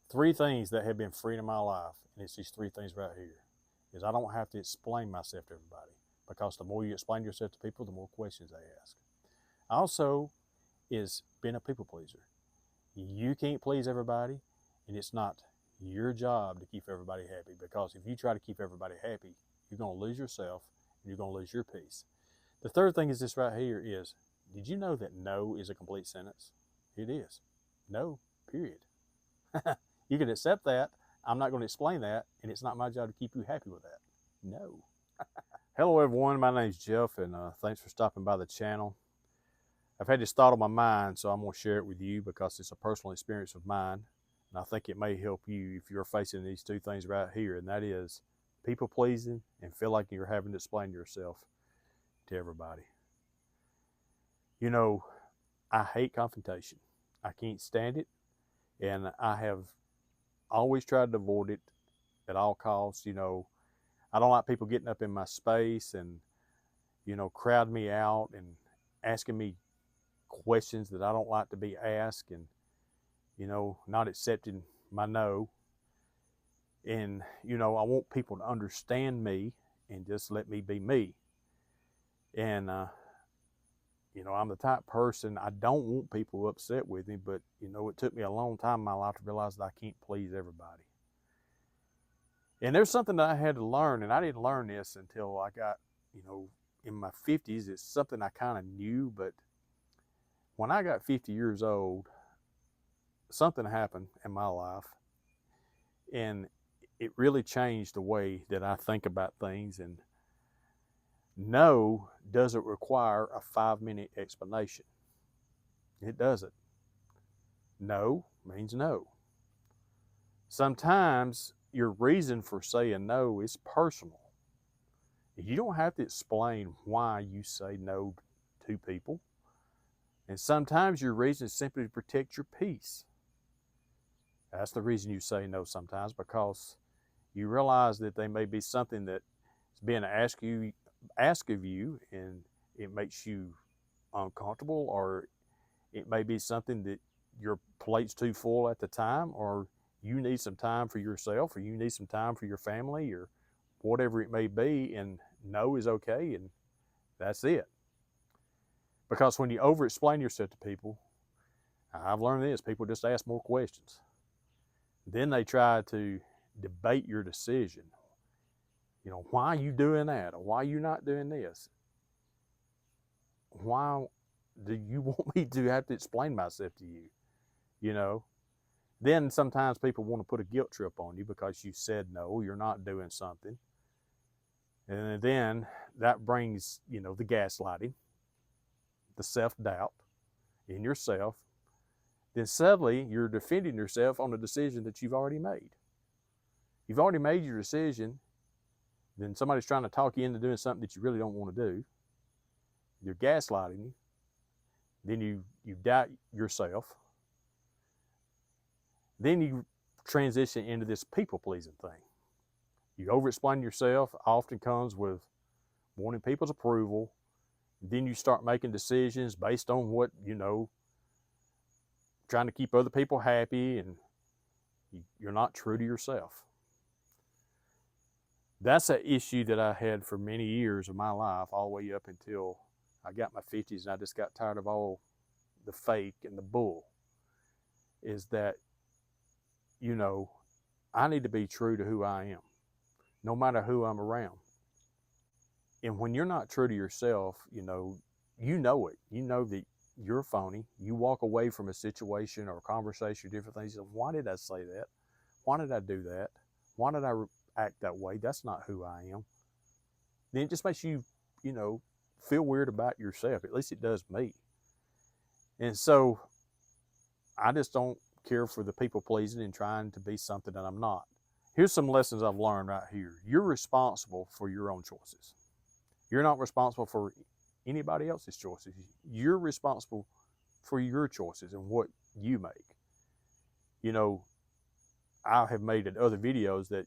three things that have been freeing in my life, and it's these three things right here, is I don't have to explain myself to everybody, because the more you explain yourself to people, the more questions they ask. Also, is being a people pleaser. You can't please everybody, and it's not your job to keep everybody happy, because if you try to keep everybody happy, you're going to lose yourself and you're going to lose your peace. The third thing is this right here is, did you know that no is a complete sentence? It is. No, period. You can accept that. I'm not going to explain that, and it's not my job to keep you happy with that. No. Hello, everyone. My name's Jeff, and thanks for stopping by the channel. I've had this thought on my mind, so I'm going to share it with you because it's a personal experience of mine, and I think it may help you if you're facing these two things right here, and that is people pleasing and feel like you're having to explain yourself to everybody. You know, I hate confrontation. I can't stand it, and I have always tried to avoid it at all costs. I don't like people getting up in my space and, crowding me out and asking me questions that I don't like to be asked, and, not accepting my no. And, I want people to understand me and just let me be me. And, I'm the type of person, I don't want people upset with me, but, it took me a long time in my life to realize that I can't please everybody. And there's something that I had to learn, and I didn't learn this until I got, in my 50s. It's something I kind of knew, but when I got 50 years old, something happened in my life, and it really changed the way that I think about things. And no doesn't require a 5-minute explanation. It doesn't. No means no. Sometimes your reason for saying no is personal. You don't have to explain why you say no to people. And sometimes your reason is simply to protect your peace. That's the reason you say no sometimes, because you realize that there may be something that's being asked of you, and it makes you uncomfortable, or it may be something that your plate's too full at the time, or you need some time for yourself, or you need some time for your family, or whatever it may be, and no is okay, and that's it. Because when you over explain yourself to people, I've learned this, people just ask more questions. Then they try to debate your decision. Why are you doing that? Or why are you not doing this? Why do you want me to have to explain myself to you? Then sometimes people want to put a guilt trip on you because you said no, you're not doing something. And then that brings, the gaslighting, the self-doubt in yourself. Then suddenly you're defending yourself on a decision that you've already made. You've already made your decision. Then somebody's trying to talk you into doing something that you really don't want to do. You're gaslighting you. Then you doubt yourself. Then you transition into this people-pleasing thing. You over-explain yourself, often comes with wanting people's approval. Then you start making decisions based on what, trying to keep other people happy, and you're not true to yourself. That's an issue that I had for many years of my life, all the way up until I got my 50s, and I just got tired of all the fake and the bull. Is that, I need to be true to who I am, no matter who I'm around. And when you're not true to yourself, you know it. You know that you're phony. You walk away from a situation or a conversation, different things. Why did I say that? Why did I do that? Why did I act that way? That's not who I am. Then it just makes you, feel weird about yourself. At least it does me. And so I just don't care for the people pleasing and trying to be something that I'm not. Here's some lessons I've learned right here. You're responsible for your own choices. You're not responsible for anybody else's choices. You're responsible for your choices and what you make. I have made in other videos that,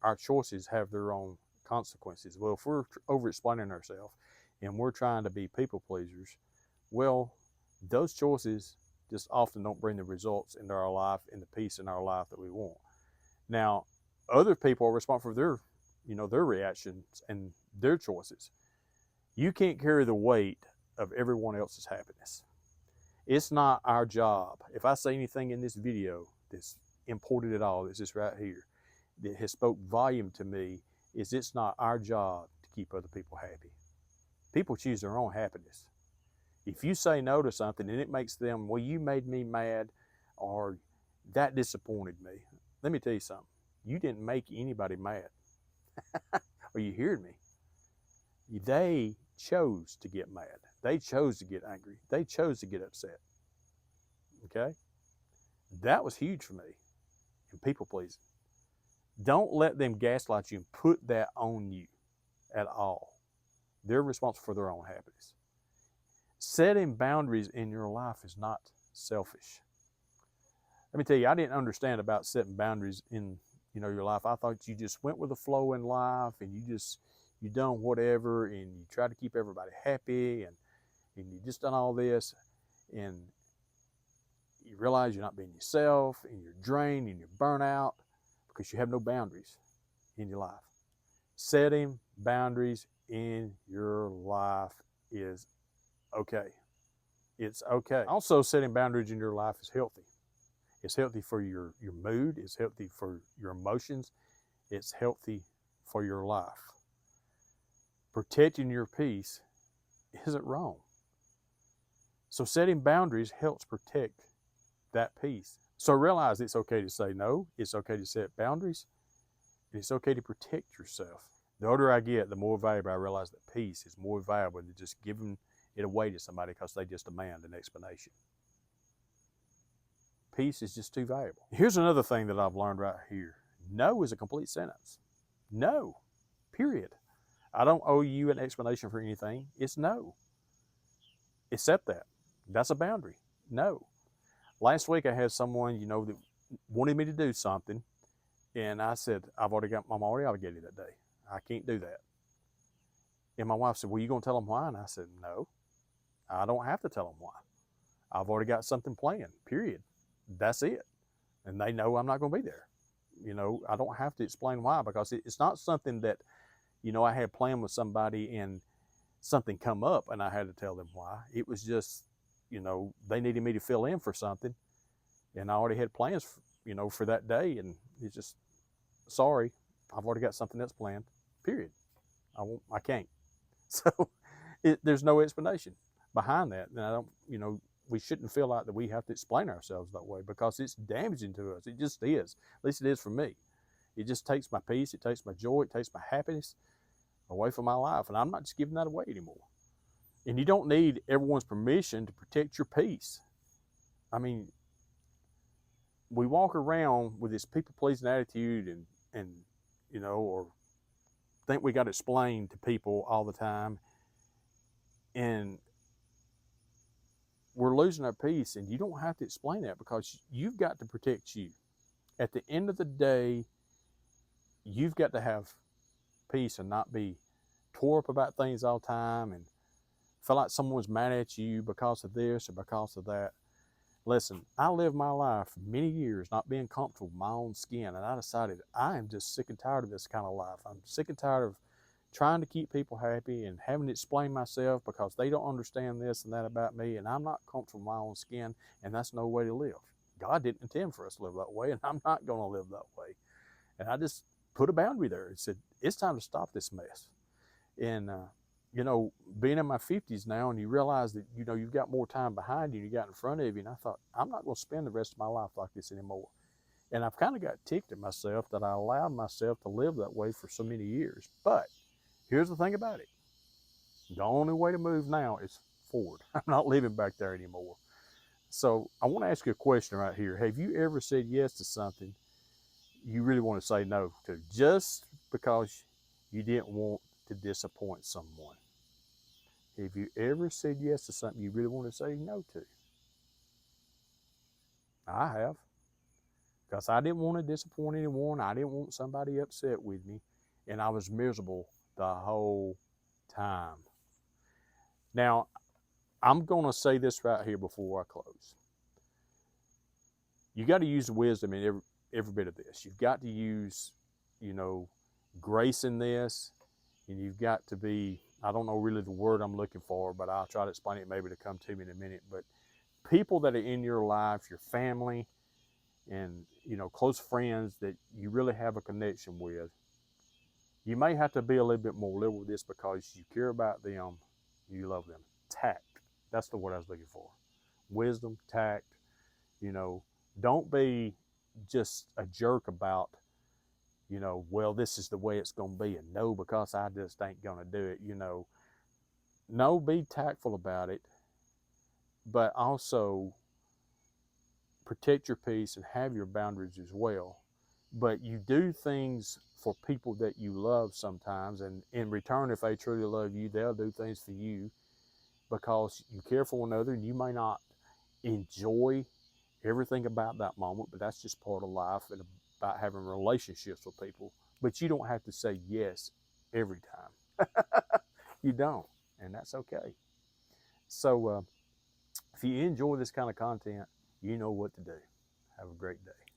our choices have their own consequences. Well, if we're over-explaining ourselves and we're trying to be people pleasers, well, those choices just often don't bring the results into our life and the peace in our life that we want. Now, other people are responsible for their reactions and their choices. You can't carry the weight of everyone else's happiness. It's not our job. If I say anything in this video that's important at all, it's this right here, that has spoke volume to me, is it's not our job to keep other people happy. People choose their own happiness. If you say no to something and it makes them, well, you made me mad, or that disappointed me, let me tell you something. You didn't make anybody mad. Are you hearing me? They chose to get mad. They chose to get angry. They chose to get upset. Okay? That was huge for me in people pleasing. Don't let them gaslight you and put that on you at all. They're responsible for their own happiness. Setting boundaries in your life is not selfish. Let me tell you, I didn't understand about setting boundaries in your life. I thought you just went with the flow in life and you done whatever and you try to keep everybody happy and you just done all this and you realize you're not being yourself and you're drained and you're burnt out because you have no boundaries in your life. Setting boundaries in your life is okay. It's okay. Also, setting boundaries in your life is healthy. It's healthy for your mood. It's healthy for your emotions. It's healthy for your life. Protecting your peace isn't wrong. So setting boundaries helps protect that peace. So realize it's okay to say no. It's okay to set boundaries. And it's okay to protect yourself. The older I get, the more valuable I realize that peace is more valuable than just giving it away to somebody because they just demand an explanation. Peace is just too valuable. Here's another thing that I've learned right here. No is a complete sentence. No, period. I don't owe you an explanation for anything. It's no. Accept that. That's a boundary. No. Last week I had someone, that wanted me to do something, and I said, I'm already obligated that day. I can't do that. And my wife said, well, you going to tell them why? And I said, no, I don't have to tell them why. I've already got something planned, period. That's it. And they know I'm not going to be there. I don't have to explain why, because it's not something that, I had planned with somebody and something come up and I had to tell them why. It was just, they needed me to fill in for something and I already had plans, for that day. And it's just, sorry, I've already got something else planned, period. I can't. So there's no explanation behind that. And I don't, we shouldn't feel like that we have to explain ourselves that way because it's damaging to us. It just is. At least it is for me. It just takes my peace. It takes my joy. It takes my happiness away from my life. And I'm not just giving that away anymore. And you don't need everyone's permission to protect your peace. I mean, we walk around with this people-pleasing attitude and or think we got to explain to people all the time. And we're losing our peace, and you don't have to explain that because you've got to protect you. At the end of the day, you've got to have peace and not be tore up about things all the time and feel like someone's mad at you because of this or because of that. Listen, I lived my life many years not being comfortable with my own skin, and I decided I am just sick and tired of this kind of life. I'm sick and tired of trying to keep people happy and having to explain myself because they don't understand this and that about me, and I'm not comfortable with my own skin, and that's no way to live. God didn't intend for us to live that way, and I'm not going to live that way. And I just put a boundary there and said, it's time to stop this mess. And, being in my 50s now, and you realize that, you've got more time behind you, you got in front of you, and I thought, I'm not going to spend the rest of my life like this anymore. And I've kind of got ticked at myself that I allowed myself to live that way for so many years. But here's the thing about it. The only way to move now is forward. I'm not living back there anymore. So I want to ask you a question right here. Have you ever said yes to something you really want to say no to just because you didn't want to disappoint someone? Have you ever said yes to something you really want to say no to? I have. Because I didn't want to disappoint anyone. I didn't want somebody upset with me. And I was miserable the whole time. Now, I'm going to say this right here before I close. You got to use wisdom in every bit of this. You've got to use, you know, grace in this, and you've got to be, I don't know really the word I'm looking for, but I'll try to explain it maybe to come to me in a minute. But people that are in your life, your family, and, you know, close friends that you really have a connection with, you may have to be a little bit more liberal with this because you care about them, you love them. Tact. That's the word I was looking for. Wisdom, tact, you know, don't be just a jerk about, you know, well, this is the way it's going to be, and no, because I just ain't going to do it, you know. No, be tactful about it, but also protect your peace and have your boundaries as well. But you do things for people that you love sometimes, and in return, if they truly love you, they'll do things for you because you care for one another, and you may not enjoy everything about that moment, but that's just part of life and about having relationships with people. But you don't have to say yes every time. You don't, and that's okay. So if you enjoy this kind of content, you know what to do. Have a great day.